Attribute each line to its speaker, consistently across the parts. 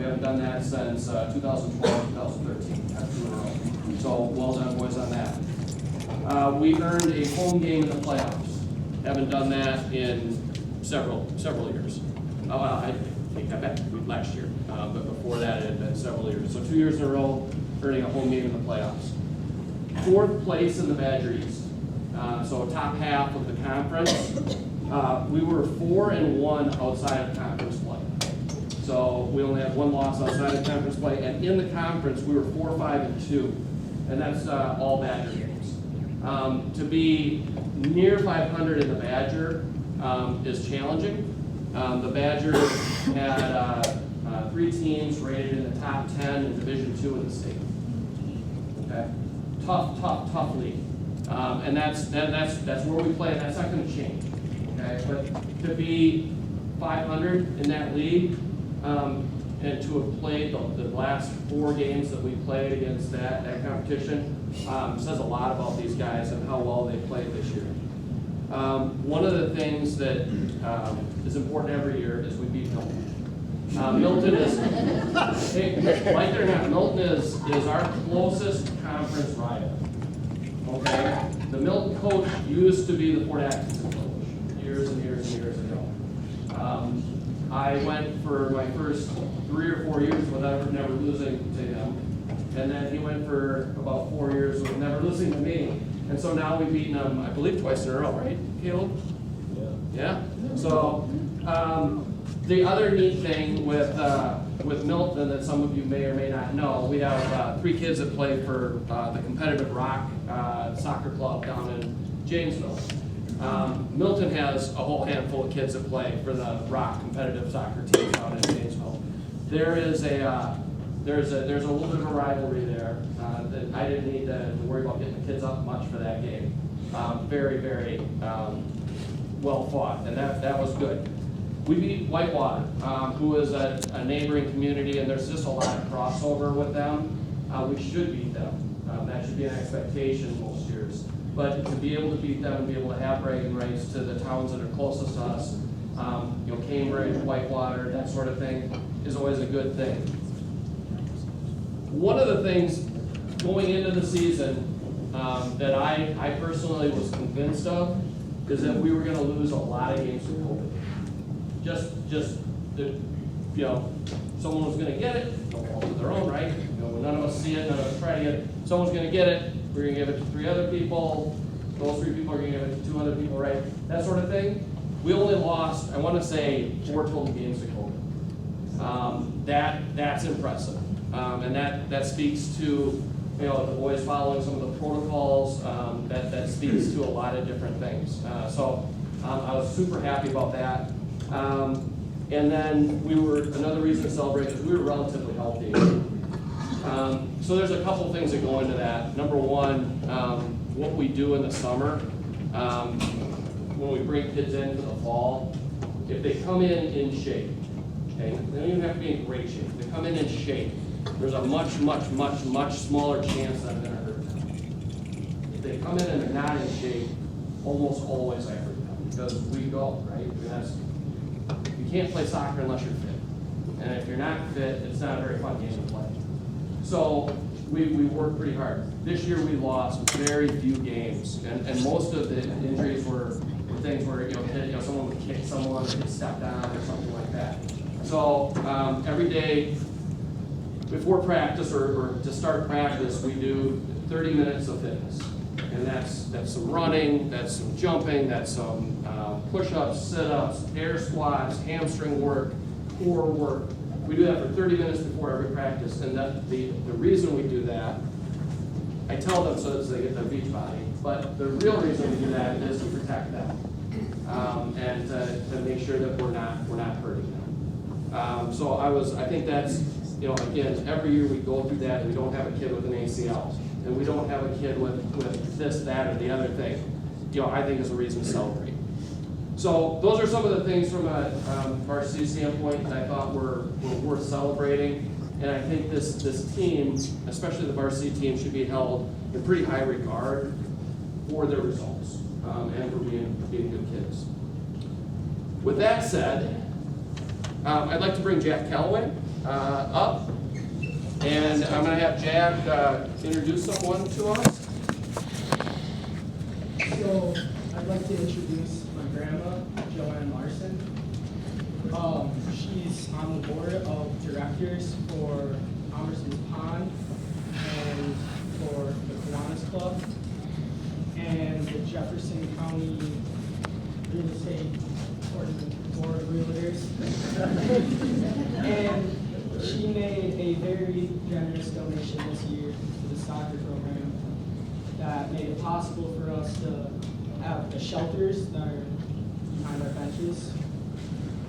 Speaker 1: We haven't done that since 2012, 2013. That's 2 in a row. So well done, boys, on that. We earned a home game in the playoffs. Haven't done that in several years. Oh, well, I take that back. Last year, but before that, it had been several years. So 2 years in a row, earning a home game in the playoffs. 4th place in the Badger East. So top half of the conference. We were 4-1 outside of conference play. So we only had 1 loss outside of conference play, and in the conference we were 4-5-2, and that's all Badger games. To be near 500 in the Badger is challenging. The Badgers had 3 teams rated in the top 10 in Division II in the state. Okay, tough league, and that's where we play, and that's not going to change. Okay, but to be 500 in that league, and to have played the last 4 games that we played against that competition says a lot about these guys and how well they played this year. One of the things that is important every year is we beat Milton. Milton is, like it or not, Milton is our closest conference rival. Okay, the Milton coach used to be the Fort Atkinson coach years and years ago. I went for my first 3 or 4 years without never losing to him, and then he went for about 4 years with never losing to me. And so now we've beaten them, I believe, twice in a row, right, Caleb? Yeah. So the other neat thing with Milton that some of you may or may not know, we have 3 kids that play for the competitive rock soccer club down in Janesville. Milton has a whole handful of kids that play for the rock competitive soccer team down in Janesville. There's a little bit of a rivalry there that I didn't need to worry about getting the kids up much for that game. Very well fought, and that was good. We beat Whitewater, who is a neighboring community, and there's just a lot of crossover with them. We should beat them. That should be an expectation most years. But to be able to beat them and be able to have bragging rights to the towns that are closest to us, Cambridge, Whitewater, that sort of thing, is always a good thing. One of the things going into the season that I personally was convinced of is that we were going to lose a lot of games to COVID. Just that, someone was going to get it, no fault of their own, right? None of us see it, none of us try to get it. Someone's going to get it, we're going to give it to 3 other people, those 3 people are going to give it to 2 other people, right? That sort of thing. We only lost, I want to say, 4 total games to COVID. That's impressive. And that speaks to the boys following some of the protocols. That speaks to a lot of different things. So I was super happy about that. And then another reason to celebrate is we were relatively healthy. So there's a couple things that go into that. Number one, what we do in the summer, when we bring kids in for the fall, if they come in shape, okay, they don't even have to be in great shape. If they come in shape, there's a much smaller chance that I'm going to hurt them. If they come in and they're not in shape, almost always I hurt them because we go, right? You can't play soccer unless you're fit. And if you're not fit, it's not a very fun game to play. So we worked pretty hard. This year we lost very few games, and most of the injuries were things where someone would kick someone or get stepped on or something like that. So every day before practice or to start practice, we do 30 minutes of fitness, and that's some running, that's some jumping, that's some push-ups, sit-ups, air squats, hamstring work, core work. We do that for 30 minutes before every practice, and the reason we do that, I tell them so that they get their beach body, but the real reason we do that is to protect them and to make sure that we're not hurting them. So I think that's, again, every year we go through that, and we don't have a kid with an ACL, and we don't have a kid with this, that, or the other thing. I think is a reason to celebrate. So those are some of the things from a varsity standpoint that I thought were worth celebrating. And I think this team, especially the varsity team, should be held in pretty high regard for their results and for being good kids. With that said, I'd like to bring Jack Calloway up. And I'm going to have Jack introduce someone to us.
Speaker 2: So I'd like to introduce my grandma, Joanne Larson. She's on the board of directors for Amerson's Pond and for the Kiwanis Club and the Jefferson County Real Estate Board of Realtors. And she made a very generous donation this year to the soccer program that made it possible for us to have the shelters that are behind our benches.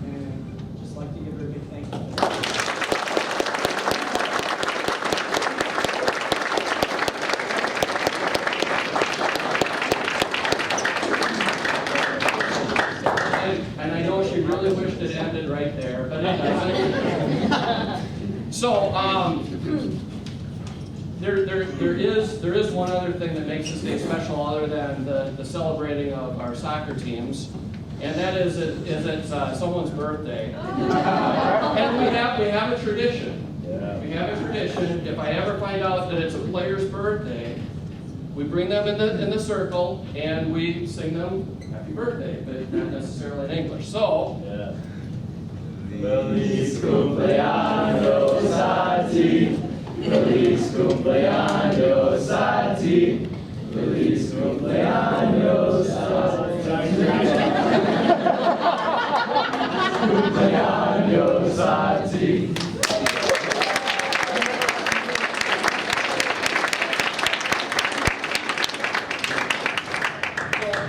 Speaker 2: And just like to give her a big thank you.
Speaker 1: And I know she really wished it ended right there, but it doesn't. So, there is one other thing that makes this day special other than the celebrating of our soccer teams, and that is it's someone's birthday. And we have a tradition. We have a tradition. If I ever find out that it's a player's birthday, we bring them in the circle and we sing them happy birthday, but not necessarily in English. So.
Speaker 3: Yeah. Feliz cumpleaños a ti, feliz cumpleaños a ti, feliz cumpleaños a cumpleaños a ti.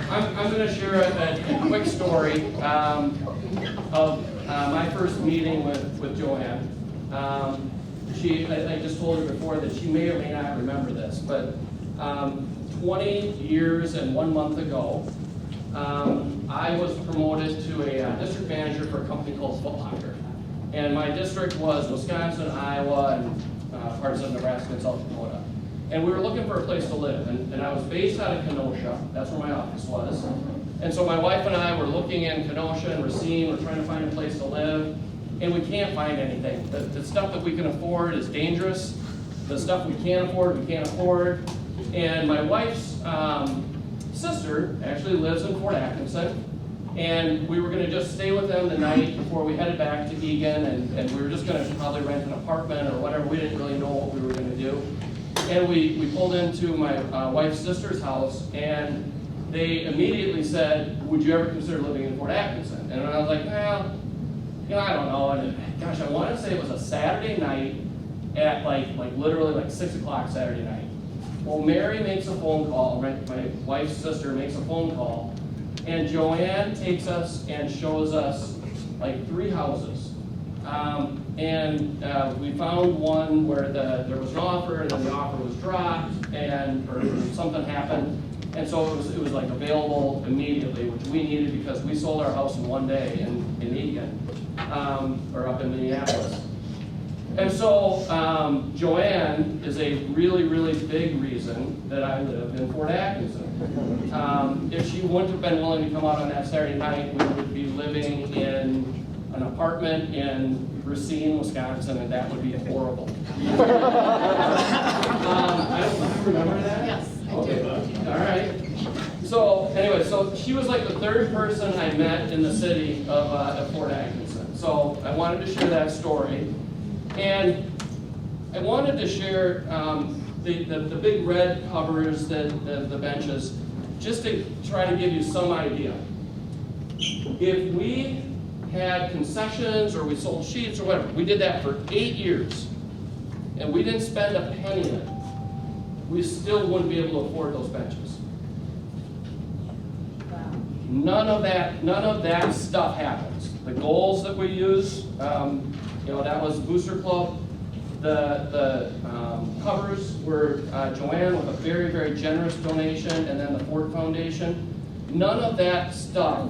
Speaker 1: I'm going to share a quick story of my first meeting with Joanne. I just told her before that she may or may not remember this, but 20 years and 1 month ago, I was promoted to a district manager for a company called Foot Locker. And my district was Wisconsin, Iowa, and parts of Nebraska and South Dakota. And we were looking for a place to live, and I was based out of Kenosha. That's where my office was. And so my wife and I were looking in Kenosha and Racine. We're trying to find a place to live, and we can't find anything. The stuff that we can afford is dangerous. The stuff we can't afford, we can't afford. And my wife's sister actually lives in Fort Atkinson, and we were going to just stay with them the night before we headed back to Egan, and we were just going to probably rent an apartment or whatever. We didn't really know what we were going to do. And we pulled into my wife's sister's house, and they immediately said, would you ever consider living in Fort Atkinson? And I was like, well, I don't know. And gosh, I want to say it was a Saturday night at literally 6 o'clock Saturday night. Well, Mary makes a phone call, my wife's sister makes a phone call, and Joanne takes us and shows us 3 houses. And we found one where there was an offer, and then the offer was dropped, or something happened, and so it was available immediately, which we needed because we sold our house in 1 day in Egan, or up in Minneapolis. And so Joanne is a really, really big reason that I live in Fort Atkinson. If she wouldn't have been willing to come out on that Saturday night, we would be living in an apartment in Racine, Wisconsin, and that would be horrible. I don't remember that?
Speaker 4: Yes, I
Speaker 1: Okay.
Speaker 4: do.
Speaker 1: All right. So anyway, so she was like the 3rd person I met in the city of Fort Atkinson. So I wanted to share that story. And I wanted to share the big red covers, the benches, just to try to give you some idea. If we had concessions or we sold sheets or whatever, we did that for 8 years, and we didn't spend a penny in it, we still wouldn't be able to afford those benches. None of that stuff happens. The goals that we use, that was Booster Club. The covers were Joanne with a very, very generous donation, and then the Ford Foundation. None of that stuff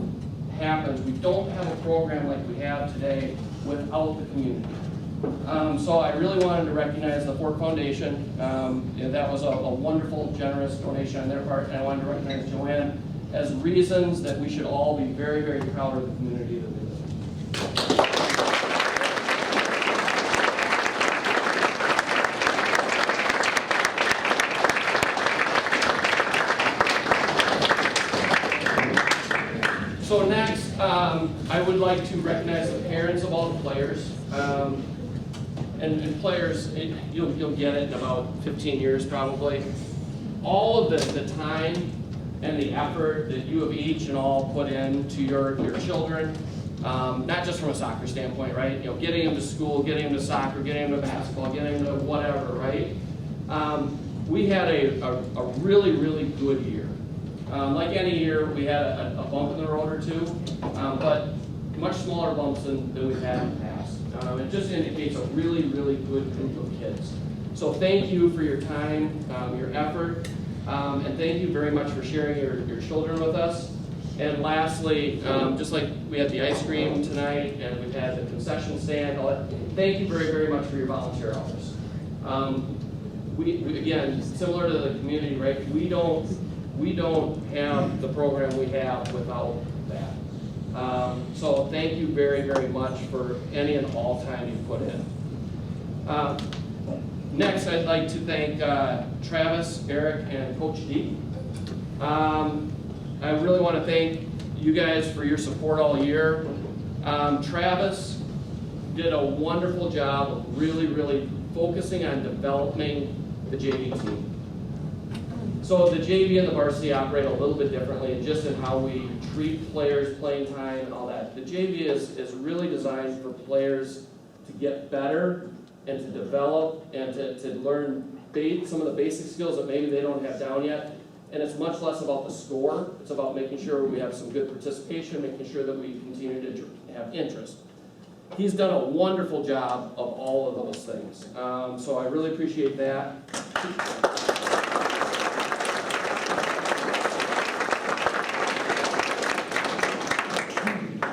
Speaker 1: happens. We don't have a program like we have today without the community. So I really wanted to recognize the Ford Foundation. That was a wonderful, generous donation on their part, and I wanted to recognize Joanne as reasons that we should all be very, very proud of the community that we live in. like to recognize the parents of all the players. And players, you'll get it in about 15 years probably. All of the time and the effort that you have each and all put into your children, not just from a soccer standpoint, right? You know, getting them to school, getting them to soccer, getting them to basketball, getting them to whatever, right? We had a really, really good year. Like any year, we had a bump in the road or two, but much smaller bumps than we've had in the past. It just indicates a really, really good group of kids. So thank you for your time, your effort, and thank you very much for sharing your children with us. And lastly, just like we had the ice cream tonight and we've had the concession stand, thank you very, very much for your volunteer hours. We again, similar to the community, right? We don't have the program we have without that. So thank you very, very much for any and all time you put in. Next, I'd like to thank Travis, Eric, and Coach D. I really want to thank you guys for your support all year. Travis did a wonderful job of really, really focusing on developing the JV team. So the JV and the varsity operate a little bit differently just in how we treat players, playing time, and all that. The JV is really designed for players to get better and to develop and to learn some of the basic skills that maybe they don't have down yet. And it's much less about the score. It's about making sure we have some good participation, making sure that we continue to have interest. He's done a wonderful job of all of those things. So I really appreciate that.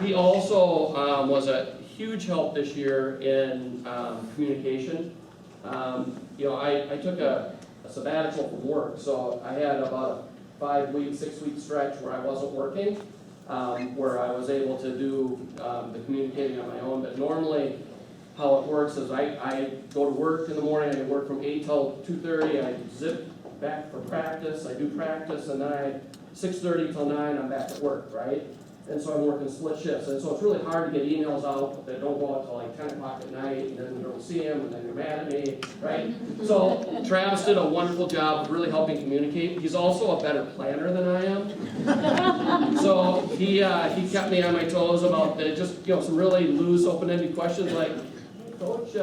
Speaker 1: He also was a huge help this year in communication. I took a sabbatical from work, so I had about a 5-week, 6-week stretch where I wasn't working, where I was able to do the communicating on my own. But normally, how it works is I go to work in the morning, I work from 8 till 2:30, I zip back for practice, I do practice, and then 6:30 till 9, I'm back at work, right? And so I'm working split shifts, and so it's really hard to get emails out that don't go out till like 10 o'clock at night, and then you don't see them, and then you're mad at me, right? So Travis did a wonderful job of really helping communicate. He's also a better planner than I am. So he kept me on my toes about just some really loose, open-ended questions like, Coach,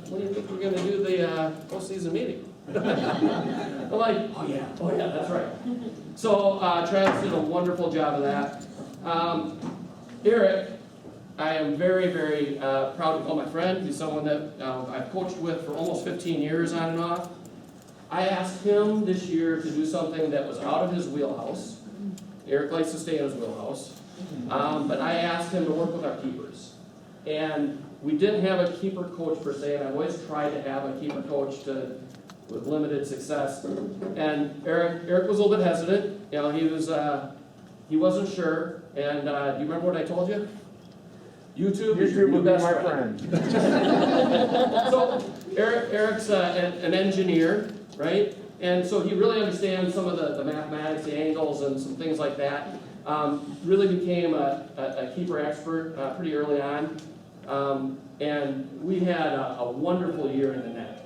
Speaker 1: when do you think we're going to do the postseason meeting? I'm like, oh yeah, that's right. So Travis did a wonderful job of that. Eric, I am very, very proud to call my friend. He's someone that I've coached with for almost 15 years on and off. I asked him this year to do something that was out of his wheelhouse. Eric likes to stay in his wheelhouse. But I asked him to work with our keepers. And we didn't have a keeper coach per se, and I always tried to have a keeper coach with limited success. And Eric was a little bit hesitant. He wasn't sure. And do you remember what I told you? YouTube is your new best friend. So Eric's an engineer, right? And so he really understands some of the mathematics, the angles, and some things like that. Really became a keeper expert pretty early on. And we had a wonderful year in the net.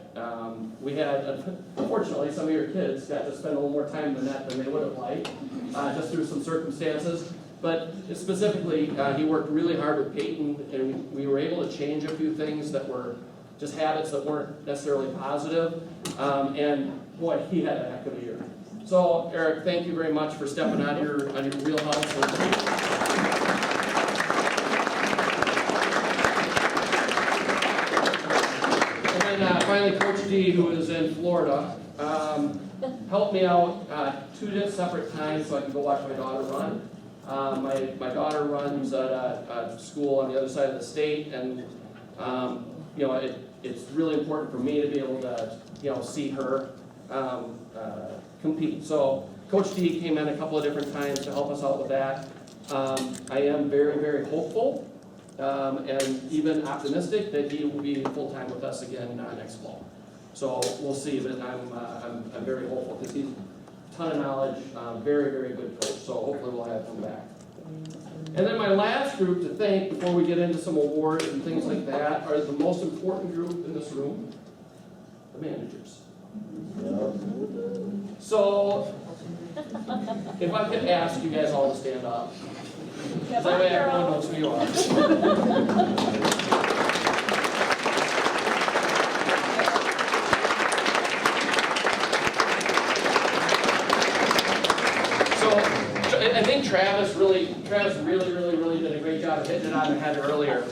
Speaker 1: We had, unfortunately, some of your kids got to spend a little more time in the net than they would have liked, just through some circumstances. But specifically, he worked really hard with Peyton, and we were able to change a few things that were just habits that weren't necessarily positive. And boy, he had a heck of a year. So, Eric, thank you very much for stepping on your wheelhouse. And then finally, Coach D, who is in Florida, helped me out 2 separate times so I could go watch my daughter run. My daughter runs at a school on the other side of the state, and it's really important for me to be able to see her compete. So Coach D came in a couple of different times to help us out with that. I am very, very hopeful and even optimistic that he will be full-time with us again next fall. So we'll see, but I'm very hopeful because he's a ton of knowledge, very, very good coach. So hopefully we'll have him back. And then my last group to thank before we get into some awards and things like that are the most important group in this room, the managers. So, if I could ask you guys all to stand up. That way everyone knows who you are. I think Travis really did a great job of hitting it on the head earlier.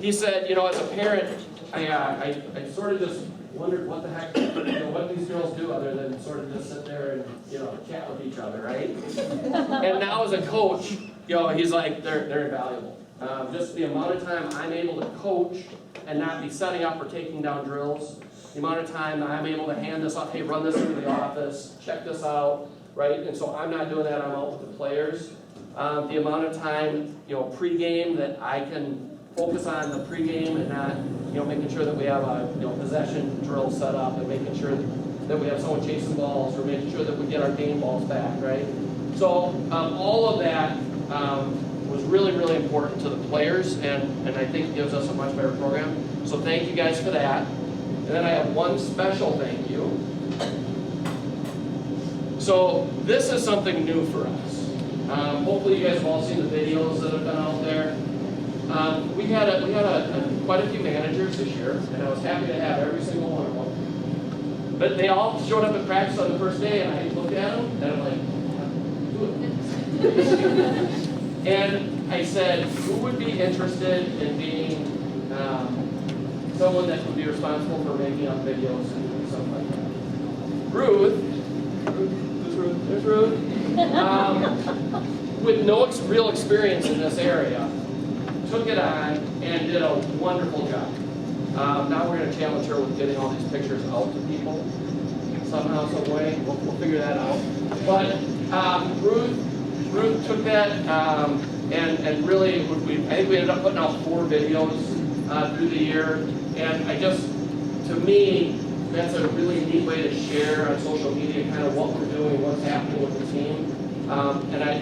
Speaker 1: He said, you know, as a parent, I sort of just wondered what the heck, what these girls do other than sort of just sit there and, chat with each other, right? And now as a coach, he's like, they're invaluable. Just the amount of time I'm able to coach and not be setting up or taking down drills, the amount of time that I'm able to hand this off, hey, run this into the office, check this out, right? And so I'm not doing that, I'm out with the players. The amount of time, pregame that I can focus on the pregame and not, making sure that we have a, possession drill set up and making sure that we have someone chasing balls or making sure that we get our game balls back, right? So all of that was really important to the players and I think gives us a much better program. So thank you guys for that. And then I have one special thank you. So this is something new for us. Hopefully you guys have all seen the videos that have been out there. We had quite a few managers this year, and I was happy to have every single one of them. But they all showed up at practice on the first day, and I looked at them, and I'm like, do it. And I said, who would be interested in being someone that would be responsible for making up videos and stuff like that? Ruth. There's Ruth. With no real experience in this area, took it on and did a wonderful job. Now we're going to challenge her with getting all these pictures out to people somehow, some way. We'll figure that out. But Ruth took that and really, I think we ended up putting out 4 videos through the year. And to me, that's a really neat way to share on social media kind of what we're doing, what's happening with the team.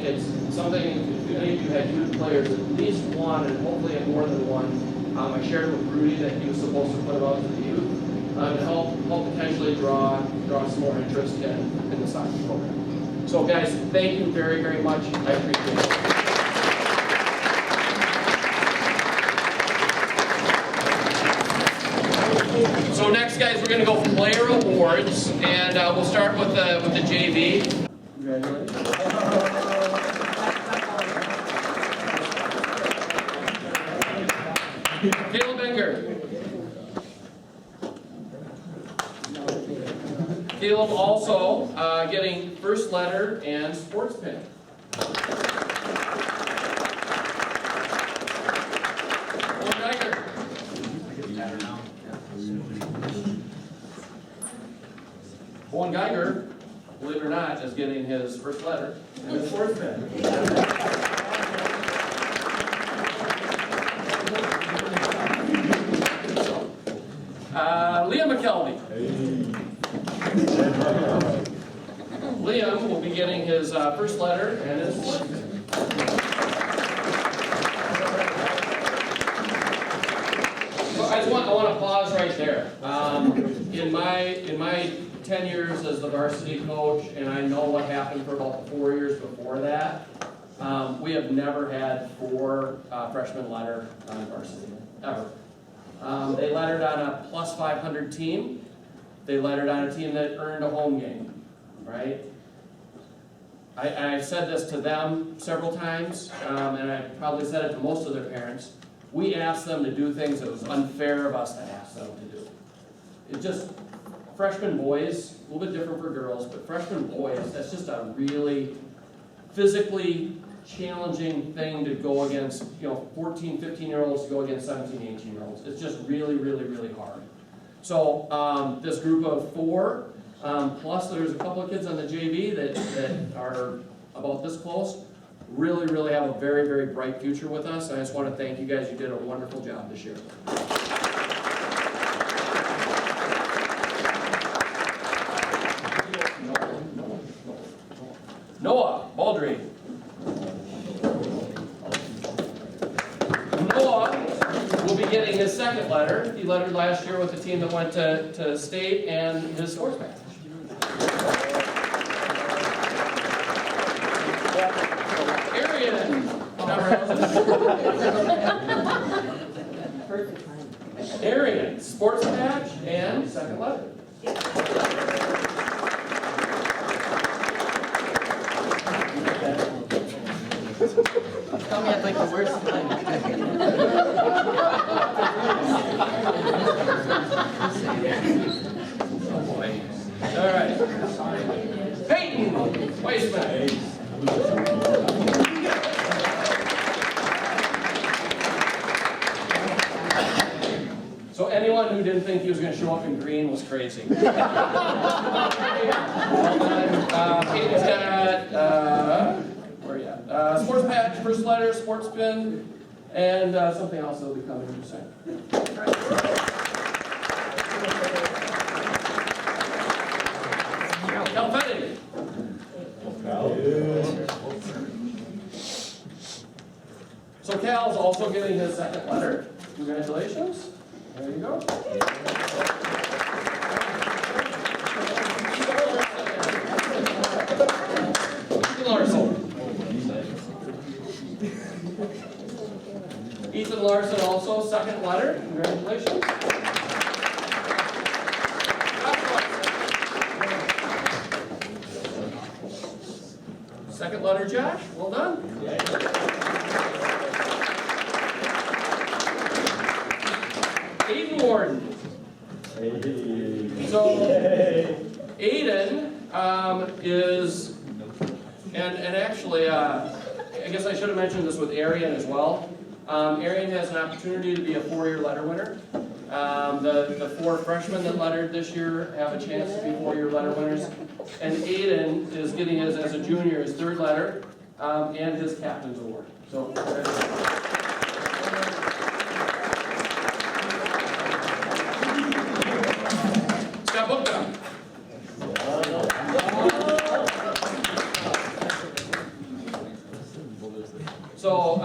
Speaker 1: It's something, if any of you had youth players, at least one, and hopefully more than one, I shared with Rudy that he was supposed to put it out to the youth to help potentially draw some more interest in the soccer program. So guys, thank you very much. I appreciate it. So next, guys, we're going to go player awards, and we'll start with the JV. Congratulations. Caleb Benger. Caleb also getting first letter and sports pin. Owen Geiger, believe it or not, is getting his first letter and his sports pin. Liam McKelvey. Liam will be getting his first letter and his sports pin. So I want to pause right there. In my 10 years as the varsity coach, and I know what happened for about the 4 years before that, we have never had 4 freshmen letter on varsity, ever. They lettered on a plus 500 team. They lettered on a team that earned a home game, right? I've said this to them several times, and I probably said it to most of their parents. We asked them to do things that was unfair of us to ask them to do. It just, freshman boys, a little bit different for girls, but freshman boys, that's just a really physically challenging thing to go against, 14, 15-year-olds to go against 17, 18-year-olds. It's just really hard. So this group of 4, plus there's a couple of kids on the JV that are about this close, really have a very bright future with us. And I just want to thank you guys. You did a wonderful job this year. Noah Baldry. lettered last year with the team that went to state, and his sports patch. Arian. Arian, sports patch and second letter.
Speaker 4: Tell me I think the worst thing.
Speaker 1: Oh boy. All right. Peyton Weissman. So anyone who didn't think he was going to show up in green was crazy. Well done. Peyton's got, where are you at? Sports patch, first letter, sports pin, and something else that'll be coming in a second. Cal Fetting. So Cal's also getting his second letter. Congratulations. There you go. Ethan Larson also, second letter. Congratulations. Second letter, Josh. Well done. Aiden Warden. So, Aiden is, and actually, I guess I should have mentioned this with Arian as well. Arian has an opportunity to be a four-year letter winner. The four freshmen that lettered this year have a chance to be four-year letter winners. And Aiden is getting his, as a junior, his third letter and his captain's award. So, Scott Bookdown. So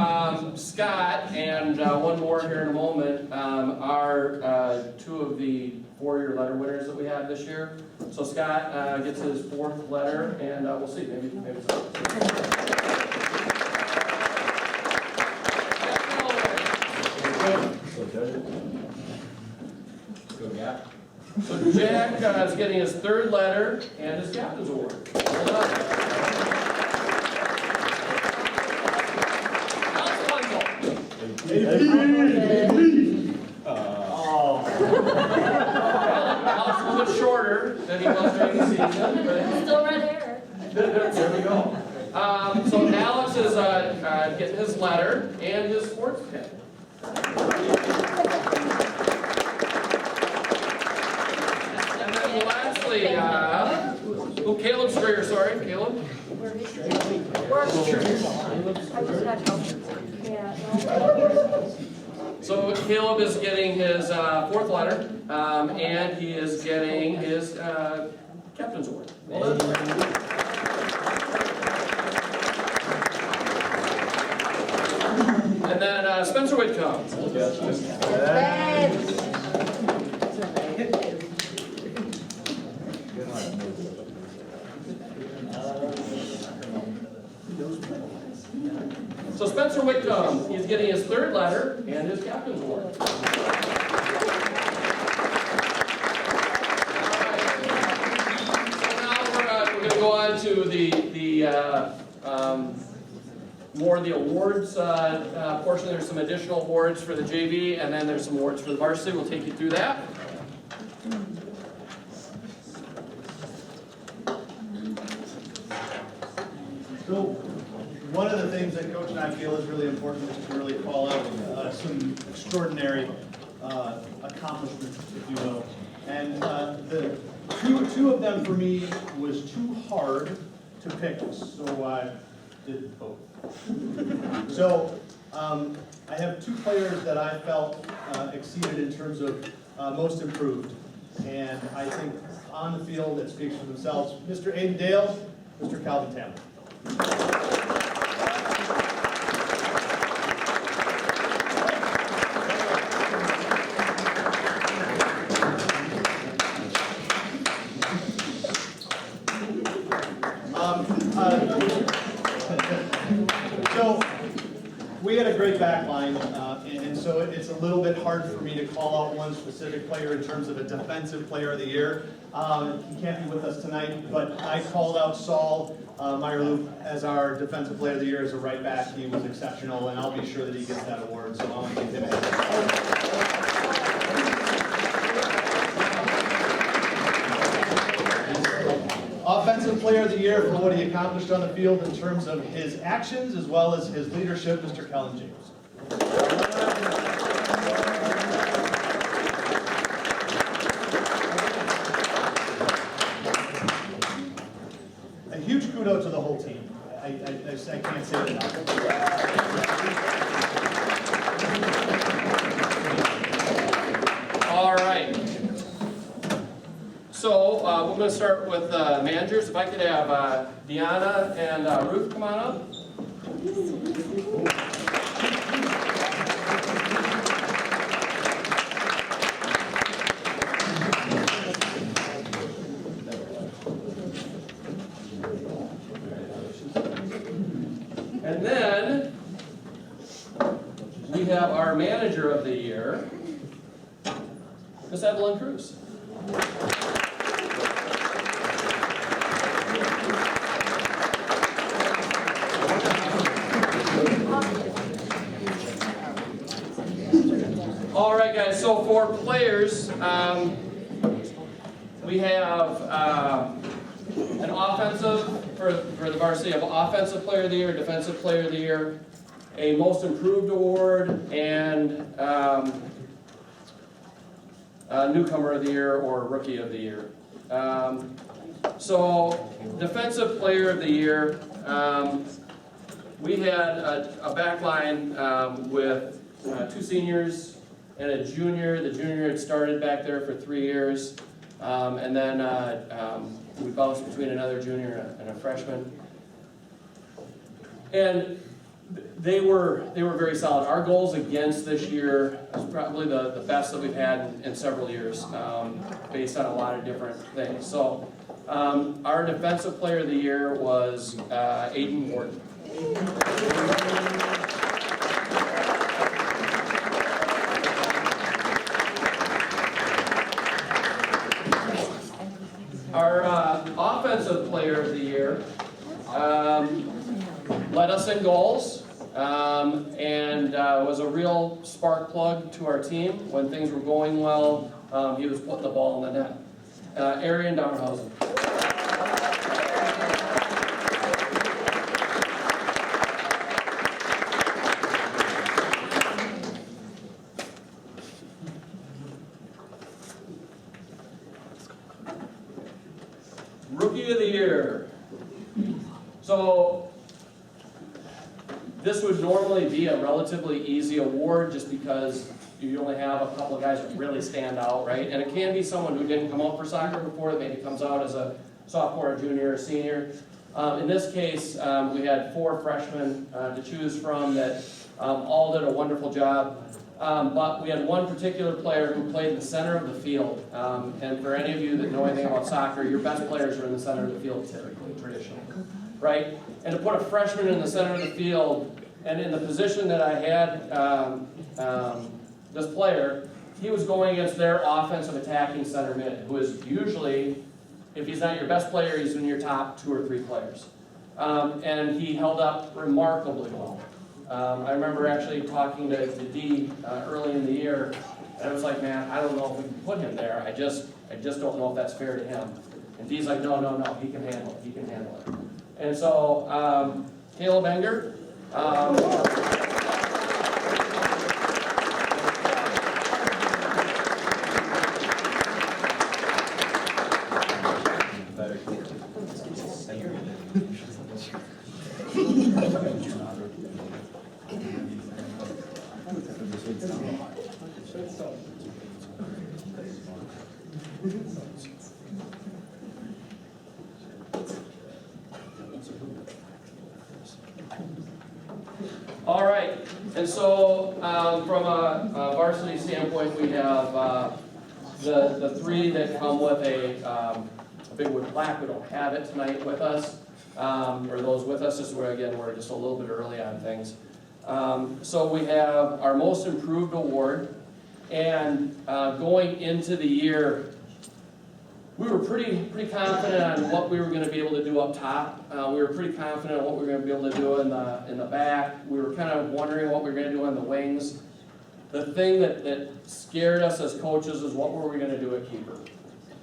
Speaker 1: Scott and one more here in a moment are two of the four-year letter winners that we have this year. So Scott gets his fourth letter, and we'll see. Maybe so. So Jack is getting his third letter and his captain's award. Well done. Alex a little bit shorter than he was during the season. But
Speaker 5: Still red hair.
Speaker 1: there we go. So Alex is getting his letter and his sports pin. And then lastly, Caleb Strayer, sorry, Caleb. So Caleb is getting his fourth letter, and he is getting his captain's award. Well done. And then Spencer Whitcomb. So Spencer Whitcomb, he's getting his third letter and his captain's award. So now we're going to go on to the more of the awards portion. There's some additional awards for the JV, and then there's some awards for the varsity. We'll take you through that.
Speaker 6: So, one of the things that Coach and I feel is really important is to really call out some extraordinary accomplishments, if you will. And the two of them for me was too hard to pick, so I did both. So, I have two players that I felt exceeded in terms of most improved. And I think on the field it speaks for themselves. Mr. Aiden Dale, Mr. Calvin Tamlin. line, and so it's a little bit hard for me to call out one specific player in terms of a defensive player of the year. He can't be with us tonight, but I called out Saul Meyerloop as our defensive player of the year as a right back. He was exceptional, and I'll be sure that he gets that award, so I want to give him a Offensive Player of the Year for what he accomplished on the field in terms of his actions as well as his leadership, Mr. Kellen James. A huge kudo to the whole team. I can't say it enough.
Speaker 1: All right. So we're going to start with managers. If I could have Deanna and Ruth come on up. And then we have our manager of the year, Miss Evelyn Cruz. All right, guys, so for players, we have an offensive, for the varsity, of offensive player of the year, defensive player of the year, a most improved award, and newcomer of the year or rookie of the year. So defensive player of the year, we had a back line with two seniors and a junior. The junior had started back there for 3 years, and then we bounced between another junior and a freshman. And they were very solid. Our goals against this year was probably the best that we've had in several years, based on a lot of different things. So our defensive player of the year was Aiden Wharton. Our offensive player of the year led us in goals and was a real spark plug to our team. When things were going well, he was putting the ball in the net. Arian Downhausen. Rookie of the year. So this would normally be a relatively easy award just because you only have a couple of guys that really stand out, right? And it can be someone who didn't come out for soccer before, that maybe comes out as a sophomore, a junior, or senior. In this case, we had 4 freshmen to choose from that all did a wonderful job. But we had one particular player who played in the center of the field. And for any of you that know anything about soccer, your best players are in the center of the field typically, traditionally, right? And to put a freshman in the center of the field, and in the position that I had this player, he was going against their offensive attacking center mid, who is usually, if he's not your best player, he's in your top 2 or 3 players. And he held up remarkably well. I remember actually talking to Dee early in the year, and I was like, man, I don't know if we can put him there. I just don't know if that's fair to him. And Dee's like, no, he can handle it. He can handle it. And so Caleb Enger. All right, and so from a varsity standpoint, we have the 3 that come with a big wood plaque. We don't have it tonight with us, or those with us, just where, again, we're just a little bit early on things. So we have our most improved award, and going into the year, we were pretty confident on what we were going to be able to do up top. We were pretty confident on what we were going to be able to do in the back. We were kind of wondering what we were going to do on the wings. The thing that scared us as coaches is what were we going to do at keeper.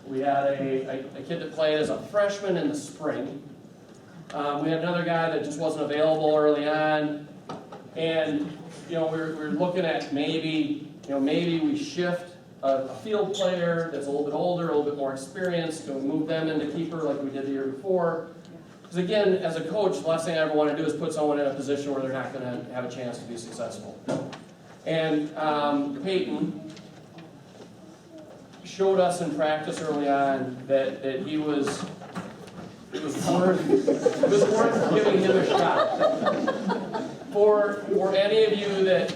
Speaker 1: We had a kid that played as a freshman in the spring. We had another guy that just wasn't available early on, and we're looking at maybe we shift a field player that's a little bit older, a little bit more experienced, and we move them into keeper like we did the year before. Because again, as a coach, the last thing I ever want to do is put someone in a position where they're not going to have a chance to be successful. And Peyton showed us in practice early on that it was worth giving him a shot. For any of you that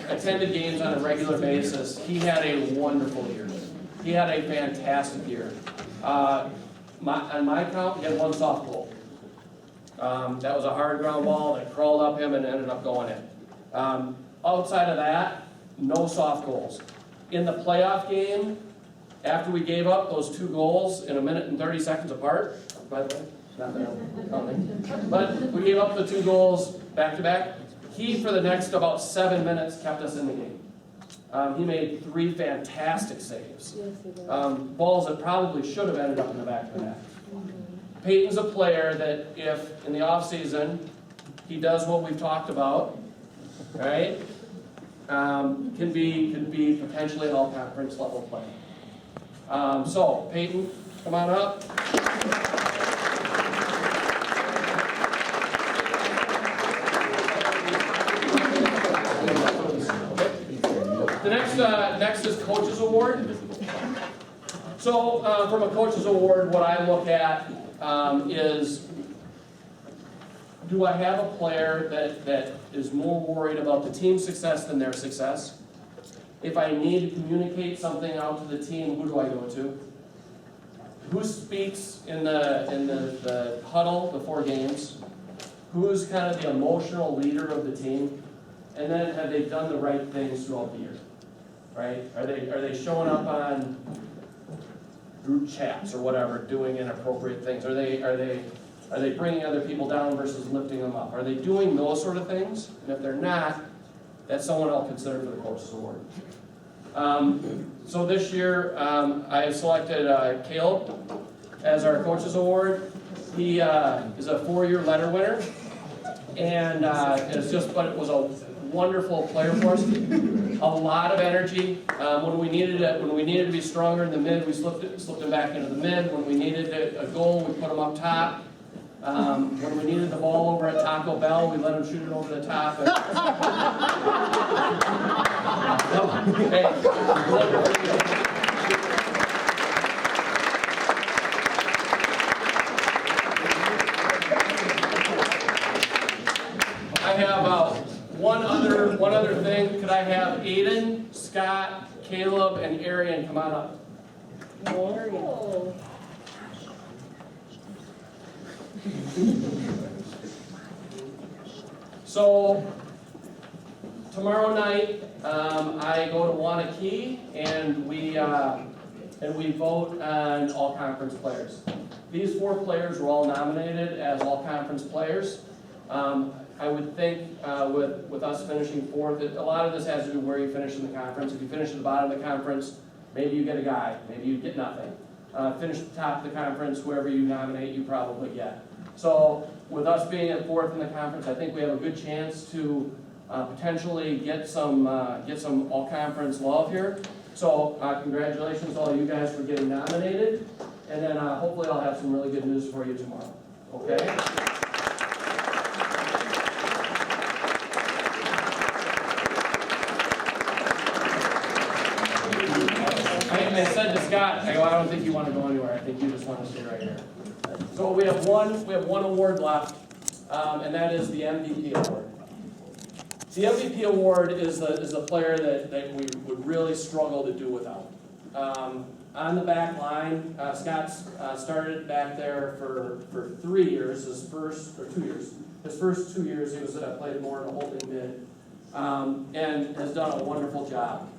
Speaker 1: attended games on a regular basis, he had a wonderful year. He had a fantastic year. On my count, he had one soft goal. That was a hard ground ball that crawled up him and ended up going in. Outside of that, no soft goals. In the playoff game, after we gave up those 2 goals in 1 minute and 30 seconds apart, by the way, not that I'm counting, but we gave up the 2 goals back to back. He, for the next about 7 minutes, kept us in the game. He made 3 fantastic saves. Balls that probably should have ended up in the back of the net. Peyton's a player that if, in the offseason, he does what we've talked about, right, can be potentially an all-conference level player. So, Peyton, come on up. The next is Coach's Award. So from a Coach's Award, what I look at is, do I have a player that is more worried about the team's success than their success? If I need to communicate something out to the team, who do I go to? Who speaks in the huddle before games? Who's kind of the emotional leader of the team? And then have they done the right things throughout the year? Right? Are they showing up on group chats or whatever, doing inappropriate things? Are they bringing other people down versus lifting them up? Are they doing those sort of things? And if they're not, that's someone I'll consider for the Coach's Award. So this year, I selected Caleb as our Coach's Award. He is a 4-year letter winner, and but it was a wonderful player for us. A lot of energy. When we needed to be stronger in the mid, we slipped him back into the mid. When we needed a goal, we put him up top. When we needed the ball over at Taco Bell, we let him shoot it over the top. I have one other thing. Could I have Aiden, Scott, Caleb, and Arian come on up? So tomorrow night, I go to Wanakee and we vote on all conference players. These 4 players were all nominated as all conference players. I would think with us finishing 4th, that a lot of this has to do where you finish in the conference. If you finish at the bottom of the conference, maybe you get a guy, maybe you get nothing. Finish at the top of the conference, whoever you nominate, you probably get. So with us being at 4th in the conference, I think we have a good chance to potentially get some all-conference love here. So congratulations to all you guys for getting nominated, and then hopefully I'll have some really good news for you tomorrow. Okay? I said to Scott, I don't think you want to go anywhere. I think you just want to stay right here. So we have one award left, and that is the MVP award. The MVP award is the player that we would really struggle to do without. On the back line, Scott started back there for 3 years. His first 2 years, he was played more in a holding mid. and has done a wonderful job.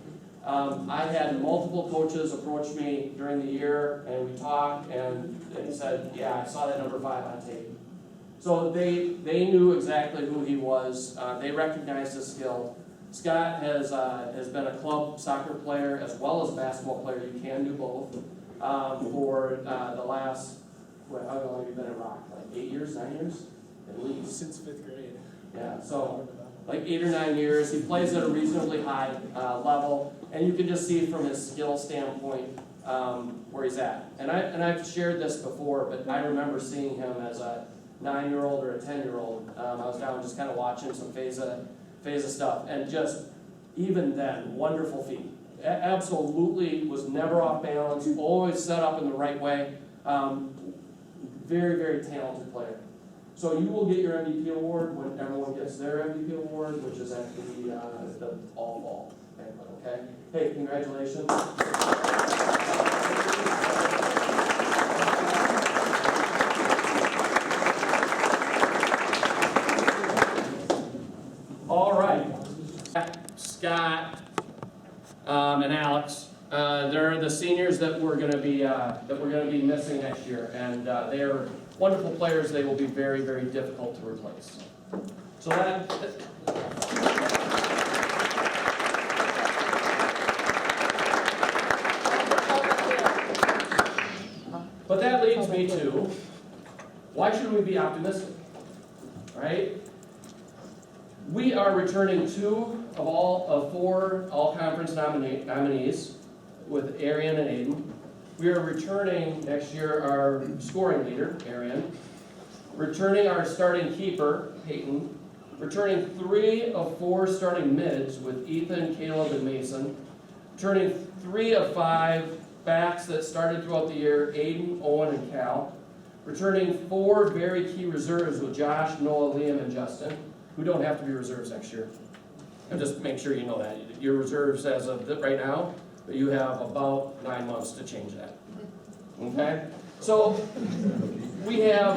Speaker 1: I had multiple coaches approach me during the year, and we talked, and they said, yeah, I saw that number 5 on tape. So they knew exactly who he was. They recognized his skill. Scott has been a club soccer player as well as a basketball player. You can do both for the last, how long have you been in Rock? Like 8 years, 9 years? At least.
Speaker 2: Since 5th grade.
Speaker 1: Yeah, so like 8 or 9 years. He plays at a reasonably high level, and you can just see from his skill standpoint where he's at. And I've shared this before, but I remember seeing him as a 9-year-old or a 10-year-old. I was down just kind of watching some FAHS stuff, and just even then, wonderful feet. Absolutely was never off balance, always set up in the right way. Very, very talented player. So you will get your MVP award when everyone gets their MVP award, which is at the all-ball banquet, okay? Hey, congratulations. All right. Scott and Alex, they're the seniors that we're going to be missing next year, and they are wonderful players. They will be very, very difficult to replace. So but that leads me to, why should we be optimistic, right? We are returning 2 of 4 all-conference nominees with Arian and Aiden. We are returning next year our scoring leader, Arian. Returning our starting keeper, Peyton. Returning 3 of 4 starting mids with Ethan, Caleb, and Mason. Returning 3 of 5 backs that started throughout the year, Aiden, Owen, and Cal. Returning 4 very key reserves with Josh, Noah, Liam, and Justin, who don't have to be reserves next year. And just make sure you know that. You're reserves as of right now, but you have about 9 months to change that. Okay? So we have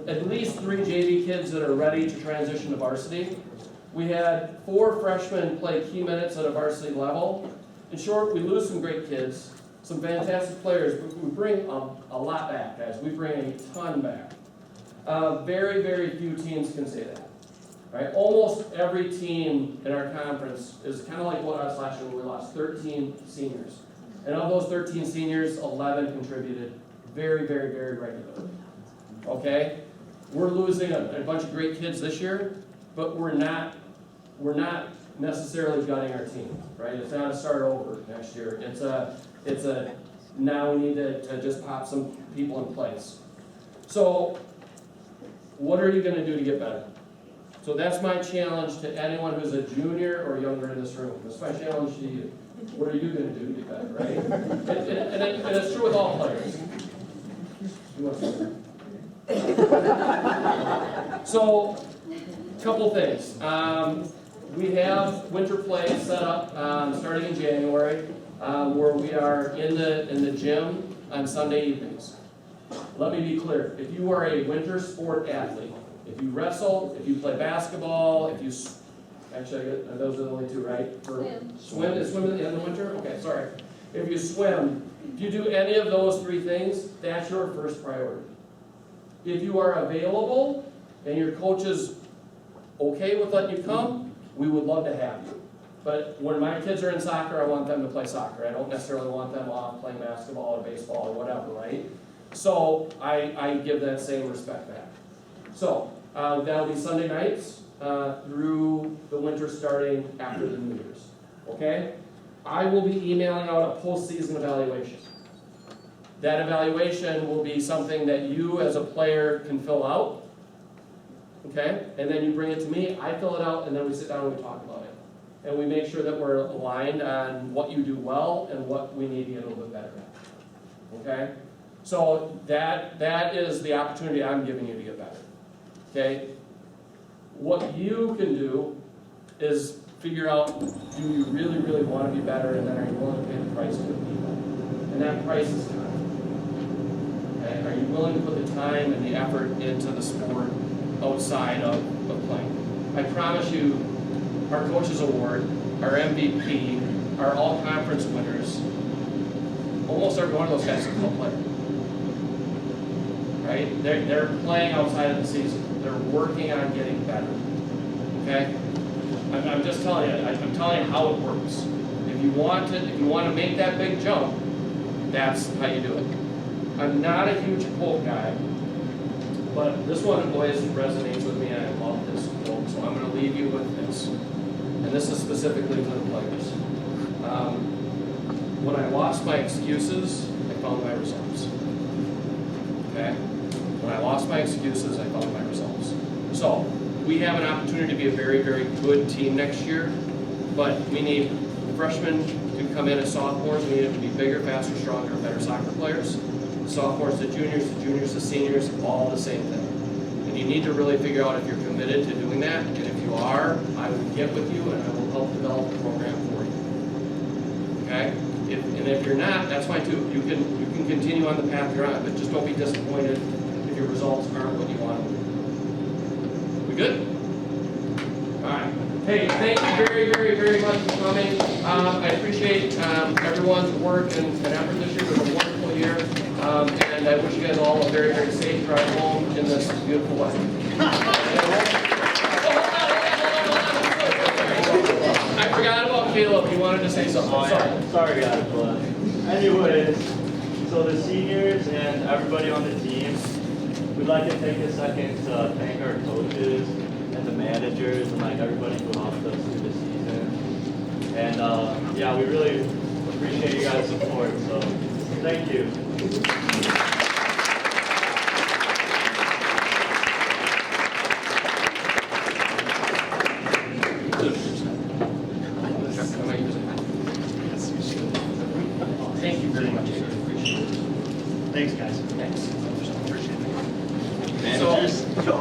Speaker 1: at least 3 JV kids that are ready to transition to varsity. We had 4 freshmen play key minutes at a varsity level. In short, we lose some great kids, some fantastic players, but we bring a lot back, guys. We bring a ton back. Very, very few teams can say that. Right? Almost every team in our conference is kind of like what us last year when we lost 13 seniors. And of those 13 seniors, 11 contributed very, very, very regularly. Okay? We're losing a bunch of great kids this year, but we're not necessarily gunning our team, right? It's not a start over next year. It's a now we need to just pop some people in place. So what are you going to do to get better? So that's my challenge to anyone who's a junior or younger in this room. That's my challenge to you. What are you going to do to get better, right? and it's true with all players. You want to So, a couple things. We have winter play set up starting in January, where we are in the gym on Sunday evenings. Let me be clear. If you are a winter sport athlete, if you wrestle, if you play basketball, if you actually those are the only 2, right? Swim is swim in the winter? Okay, sorry. If you swim, if you do any of those 3 things, that's your first priority. If you are available and your coach is okay with letting you come, we would love to have you. But when my kids are in soccer, I want them to play soccer. I don't necessarily want them off playing basketball or baseball or whatever, right? So I give that same respect back. So that'll be Sunday nights through the winter starting after the New Year's. Okay? I will be emailing out a postseason evaluation. That evaluation will be something that you as a player can fill out. Okay? And then you bring it to me, I fill it out, and then we sit down and we talk about it. And we make sure that we're aligned on what you do well and what we need to get a little bit better at. Okay? So that is the opportunity I'm giving you to get better. Okay? What you can do is figure out, do you really, really want to be better, and then are you willing to pay the price to be better? And that price is time. Okay? Are you willing to put the time and the effort into the sport outside of playing? I promise you, our coaches award, our MVP, our all-conference winners, almost every one of those guys is a club player. Right? They're playing outside of the season. They're working on getting better. Okay? I'm just telling you, I'm telling you how it works. If you want to make that big jump, that's how you do it. I'm not a huge quote guy, but this one always resonates with me, and I love this quote, so I'm going to leave you with this. And this is specifically for the players. When I lost my excuses, I found my results. Okay? When I lost my excuses, I found my results. So, we have an opportunity to be a very, very good team next year, but we need freshmen to come in as sophomores. We need them to be bigger, faster, stronger, better soccer players. Sophomores to juniors to seniors, all the same thing. And you need to really figure out if you're committed to doing that, and if you are, I will get with you and I will help develop the program for you. Okay? And if you're not, that's fine too. You can continue on the path you're on, but just don't be disappointed if your results aren't what you want them to be. We good? All right. Hey, thank you very, very, very much for coming. I appreciate everyone's work and effort this year. It was a wonderful year. And I wish you guys all a very, very safe drive home in this beautiful weather. I forgot about Caleb. He wanted to say something.
Speaker 3: Oh, yeah. Sorry guys, but anyways, so the seniors and everybody on the team, we'd like to take a second to thank our coaches and the managers and like everybody who helped us through the season. And yeah, we really appreciate you guys' support. So thank you.
Speaker 1: Thank you very much. I appreciate it.
Speaker 6: Thanks, guys.
Speaker 1: Thanks.
Speaker 6: Appreciate it.
Speaker 3: Managers.
Speaker 1: Oh,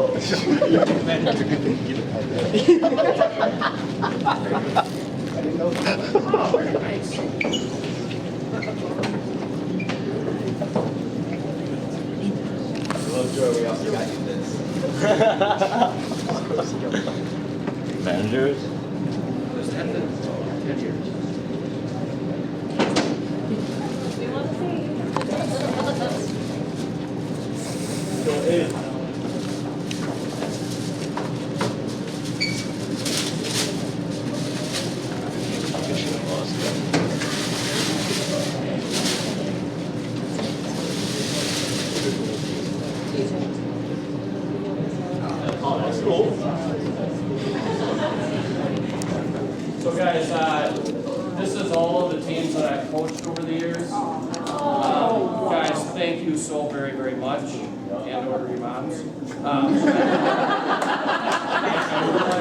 Speaker 1: very nice.
Speaker 3: Well, Joe, we also got you this. Managers.
Speaker 1: Was that the 10 years?
Speaker 3: So it. Oh, that's cool.
Speaker 1: So guys, this is all of the teams that I've coached over the years. Guys, thank you so very, very much. And or your moms. I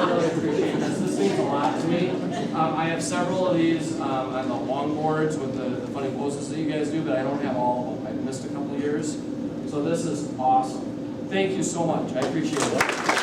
Speaker 1: really appreciate this. This means a lot to me. I have several of these on the longboards with the funny poses that you guys do, but I don't have all of them. I've missed a couple of years. So this is awesome. Thank you so much. I appreciate it.